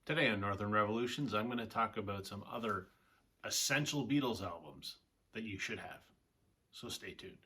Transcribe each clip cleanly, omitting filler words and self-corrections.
Today on Northern Revolutions, I'm going to talk about some other essential Beatles albums that you should have. So stay tuned.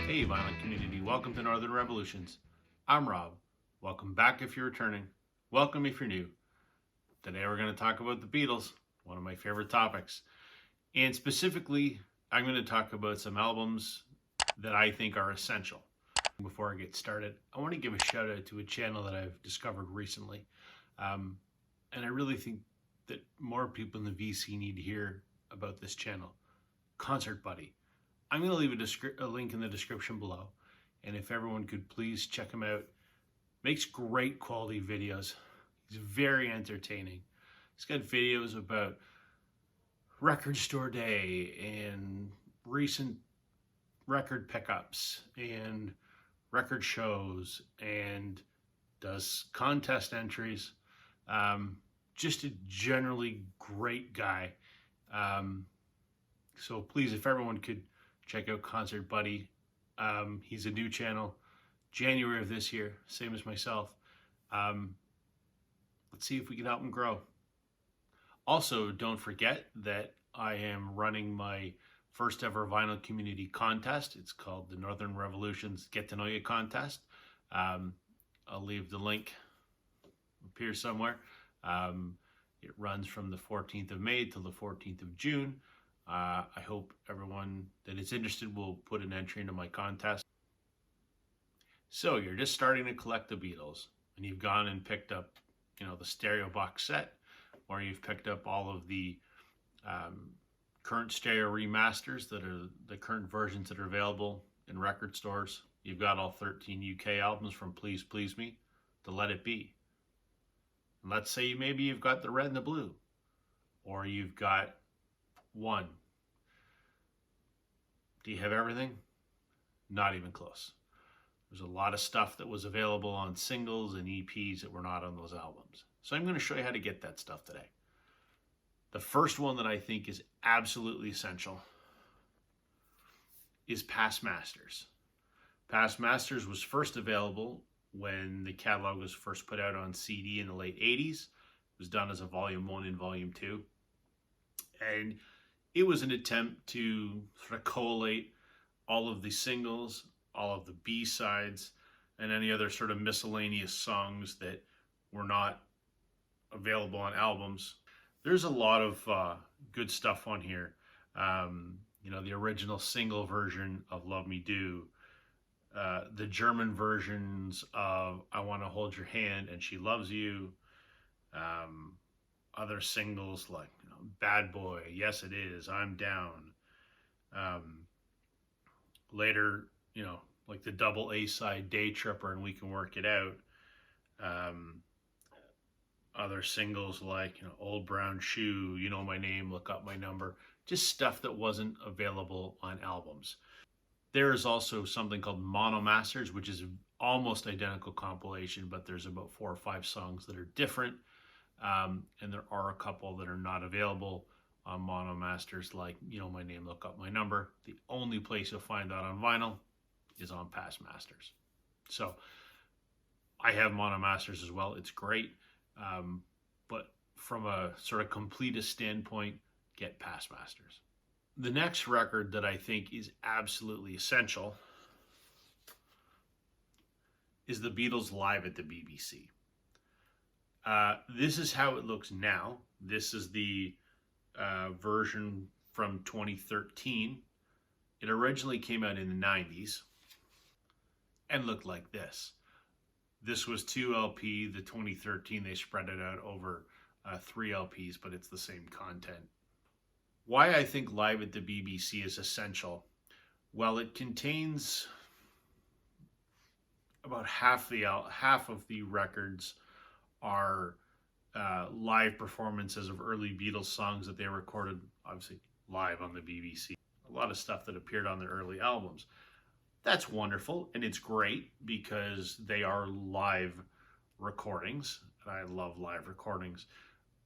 Hey, violent community, welcome to Northern Revolutions. I'm Rob. Welcome back if you're returning. Welcome if you're new. Today we're going to talk about the Beatles, one of my favorite topics. And specifically, I'm going to talk about some albums that I think are essential. Before I get started, I want to give a shout out to a channel that I've discovered recently. And I really think that more people in the VC need to hear about this channel, Concert Buddie. I'm going to leave a link in the description below. And if everyone could please check him out. Makes great quality videos. He's very entertaining. He's got videos about record store day and recent record pickups and record shows and does contest entries. Just a generally great guy. So please, if everyone could check out Concert Buddie. He's a new channel, January of this year, same as myself. Let's see if we can help him grow. Also, don't forget that I am running my first ever vinyl community contest. It's called the Northern Revolutions Get to Know You Contest. I'll leave the link up here somewhere. It runs from the 14th of May till the 14th of June. I hope everyone that is interested will put an entry into my contest. So you're just starting to collect the Beatles and you've gone and picked up, the stereo box set, or you've picked up all of the current stereo remasters that are the current versions that are available in record stores. You've got all 13 UK albums from Please Please Me to Let It Be. And let's say maybe you've got the red and the blue, or you've got one. Do you have everything? Not even close. There's a lot of stuff that was available on singles and EPs that were not on those albums. So I'm going to show you how to get that stuff today. The first one that I think is absolutely essential is Past Masters. Past Masters was first available when the catalog was first put out on CD in the late 80s. It was done as a volume 1 and volume 2. And it was an attempt to sort of collate all of the singles, all of the B-sides, and any other sort of miscellaneous songs that were not available on albums. There's a lot of good stuff on here. The original single version of Love Me Do, the German versions of I Want to Hold Your Hand and She Loves You, other singles like Bad Boy, Yes It Is, I'm Down. Later, like the double A side Day Tripper and We Can Work It Out. Other singles like Old Brown Shoe, You Know My Name, Look Up My Number. Just stuff that wasn't available on albums. There is also something called Mono Masters, which is almost identical compilation, but there's about 4 or 5 songs that are different. And there are a couple that are not available on Mono Masters, like You Know My Name, Look Up My Number. The only place you'll find that on vinyl is on Past Masters. So I have Mono Masters as well. It's great. But from a sort of completist standpoint, get Past Masters. The next record that I think is absolutely essential is the Beatles Live at the BBC. This is how it looks now. This is the version from 2013. It originally came out in the 90s and looked like this. This was 2 LP. The 2013, they spread it out over 3 LPs, but it's the same content. Why I think Live at the BBC is essential? Well, it contains about half of the records are live performances of early Beatles songs that they recorded, obviously live on the BBC. A lot of stuff that appeared on their early albums. That's wonderful, and it's great because they are live recordings, and I love live recordings.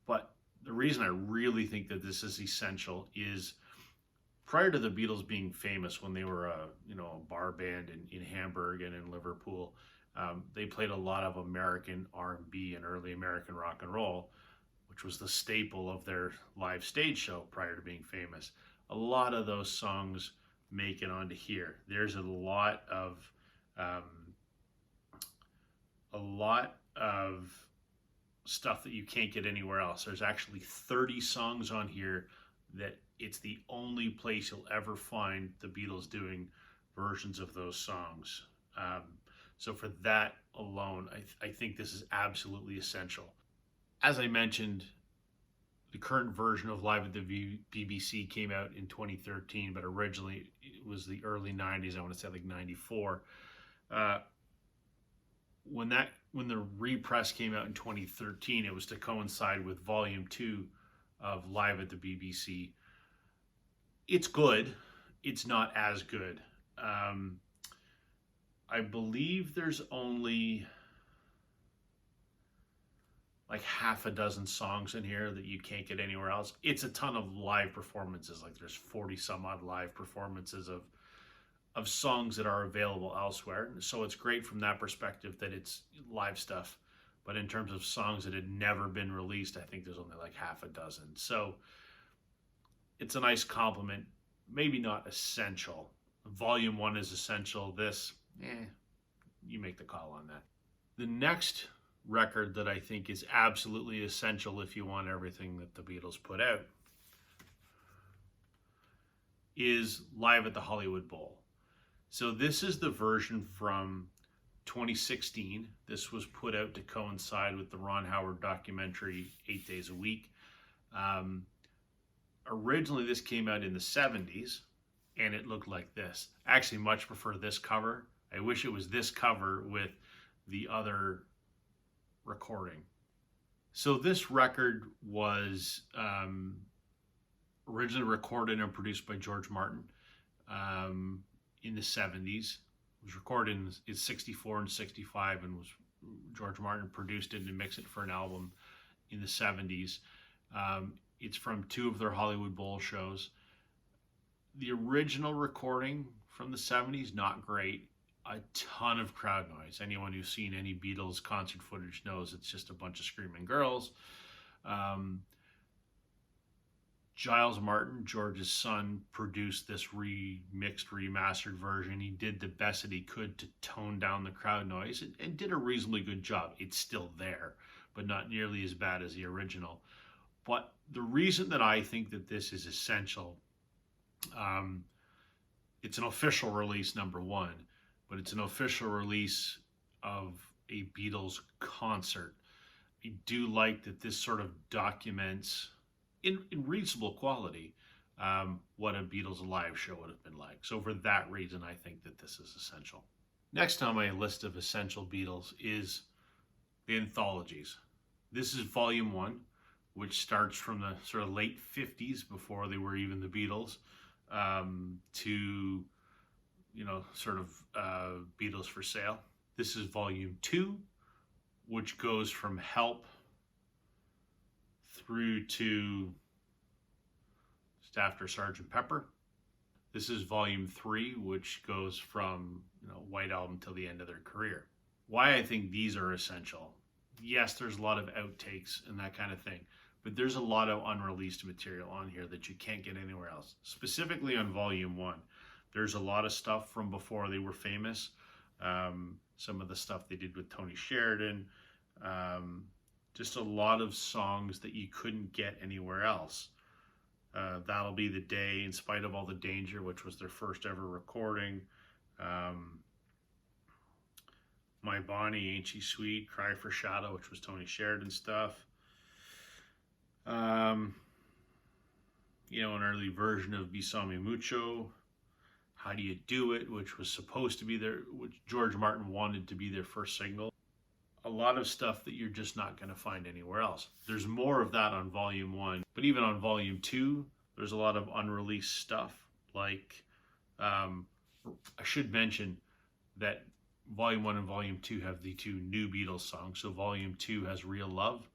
But the reason I really think that this is essential is prior to the Beatles being famous, when they were a bar band in Hamburg and in Liverpool, they played a lot of American R&B and early American rock and roll, which was the staple of their live stage show prior to being famous. A lot of those songs make it onto here. There's a lot of stuff that you can't get anywhere else. There's actually 30 songs on here that it's the only place you'll ever find the Beatles doing versions of those songs. So for that alone, I think this is absolutely essential. As I mentioned, the current version of Live at the BBC came out in 2013, but originally it was the early 90s. I want to say like 94. When the repress came out in 2013, it was to coincide with Volume 2 of Live at the BBC. It's good. It's not as good. I believe there's only like half a dozen songs in here that you can't get anywhere else. It's a ton of live performances. Like there's 40 some odd live performances of songs that are available elsewhere. So it's great from that perspective that it's live stuff. But in terms of songs that had never been released, I think there's only like half a dozen. So it's a nice compliment. Maybe not essential. Volume 1 is essential. This, you make the call on that. The next record that I think is absolutely essential if you want everything that the Beatles put out is Live at the Hollywood Bowl. So this is the version from 2016. This was put out to coincide with the Ron Howard documentary 8 Days a Week. Originally this came out in the 70s and it looked like this. I actually much prefer this cover. I wish it was this cover with the other recording. So this record was originally recorded and produced by George Martin in the 70s. It was recorded in 64 and 65 and George Martin produced it and mixed it for an album in the 70s. It's from 2 of their Hollywood Bowl shows. The original recording from the 70s, not great. A ton of crowd noise. Anyone who's seen any Beatles concert footage knows it's just a bunch of screaming girls. Giles Martin, George's son, produced this remixed, remastered version. He did the best that he could to tone down the crowd noise and did a reasonably good job. It's still there, but not nearly as bad as the original. But the reason that I think that this is essential, it's an official release, number one, but it's an official release of a Beatles concert. I do like that this sort of documents, in reasonable quality, what a Beatles live show would have been like. So for that reason, I think that this is essential. Next on my list of essential Beatles is the anthologies. This is Volume 1, which starts from the sort of late 50s, before they were even the Beatles, to sort of Beatles for Sale. This is Volume 2, which goes from Help through to just after Sgt. Pepper. This is Volume 3, which goes from White Album till the end of their career. Why I think these are essential. Yes, there's a lot of outtakes and that kind of thing, but there's a lot of unreleased material on here that you can't get anywhere else. Specifically on Volume 1. There's a lot of stuff from before they were famous. Some of the stuff they did with Tony Sheridan. Just a lot of songs that you couldn't get anywhere else. That'll Be the Day, In Spite of All the Danger, which was their first ever recording. My Bonnie, Ain't She Sweet, Cry for Shadow, which was Tony Sheridan stuff. An early version of Besame Mucho. How Do You Do It, which was supposed to be which George Martin wanted to be their first single. a lot of stuff that you're just not going to find anywhere else. There's more of that on Volume 1, but even on Volume 2, there's a lot of unreleased stuff. Like, I should mention that Volume 1 and Volume 2 have the two new Beatles songs. So Volume 2 has Real Love,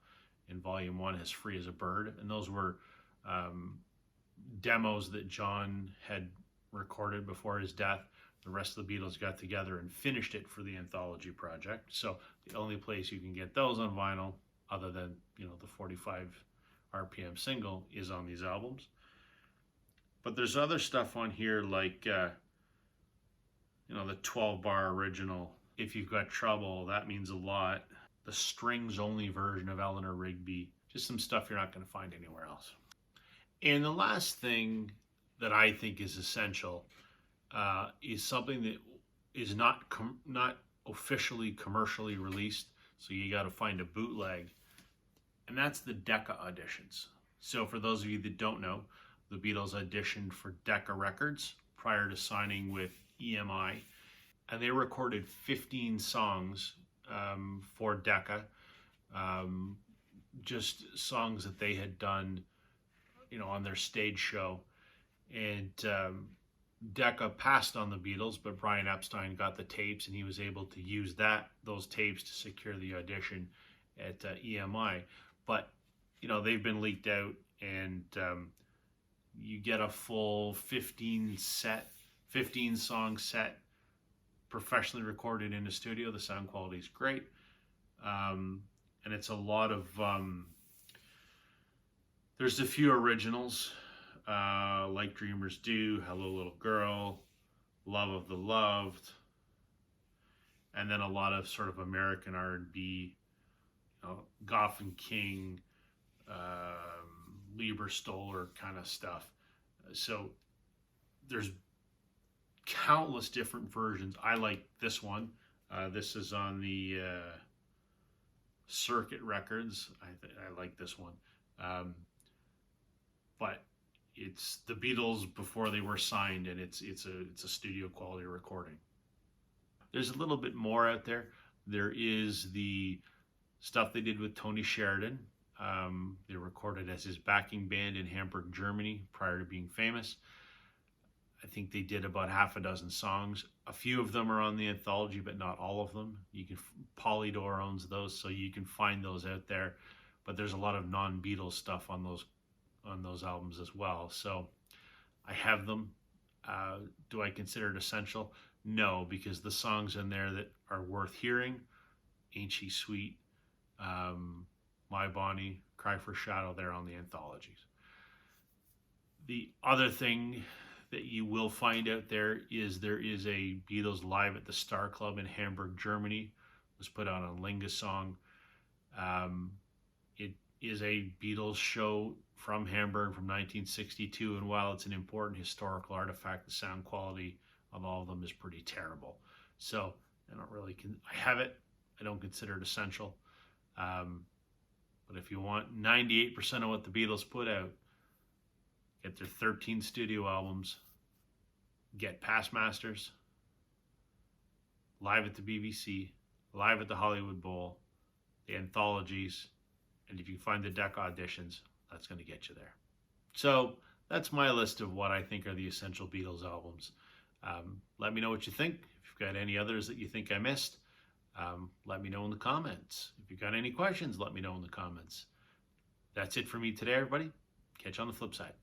and Volume 1 has Free as a Bird. And those were demos that John had recorded before his death. The rest of the Beatles got together and finished it for the anthology project. So the only place you can get those on vinyl, other than, you know, the 45 RPM single, is on these albums. But there's other stuff on here like, you know, the 12-bar original, If You've Got Trouble, That Means a Lot, the strings-only version of Eleanor Rigby, just some stuff you're not going to find anywhere else. And the last thing that I think is essential is something that is not officially commercially released, so you got to find a bootleg, and that's the Decca auditions. So for those of you that don't know, the Beatles auditioned for Decca Records prior to signing with EMI, and they recorded 15 songs for Decca, just songs that they had done, you know, on their stage show. And Decca passed on the Beatles, but Brian Epstein got the tapes, and he was able to use those tapes to secure the audition at EMI. But, you know, they've been leaked out, and you get a full 15 song set, professionally recorded in the studio. The sound quality is great, and it's a lot of there's a few originals, Like Dreamers Do, Hello Little Girl, Love of the Loved, and then a lot of sort of American R&B, you know, Goff and King, Lieber Stoller kind of stuff. So there's countless different versions. I like this one. This is on the Circuit Records. I like this one. But it's the Beatles before they were signed, and it's a studio quality recording. There's a little bit more out there. There is the stuff they did with Tony Sheridan. They recorded as his backing band in Hamburg, Germany, prior to being famous. I think they did about half a dozen songs. A few of them are on the anthology, but not all of them. You can Polydor owns those, so you can find those out there. But there's a lot of non-Beatles stuff on those albums as well. So I have them. Do I consider it essential? No, because the songs in there that are worth hearing, Ain't She Sweet, My Bonnie, Cry for Shadow, they're on the anthologies. The other thing that you will find out there is a Beatles Live at the Star Club in Hamburg, Germany. It was put out on Lingasong. It is a Beatles show from Hamburg from 1962, and while it's an important historical artifact, the sound quality of all of them is pretty terrible. So I have it. I don't consider it essential. But if you want 98% of what the Beatles put out, get their 13 studio albums, get Past Masters, Live at the BBC, Live at the Hollywood Bowl, the anthologies, and if you find the Decca auditions, that's going to get you there. So that's my list of what I think are the essential Beatles albums. Let me know what you think. If you've got any others that you think I missed, let me know in the comments. If you've got any questions, let me know in the comments. That's it for me today, everybody. Catch you on the flip side.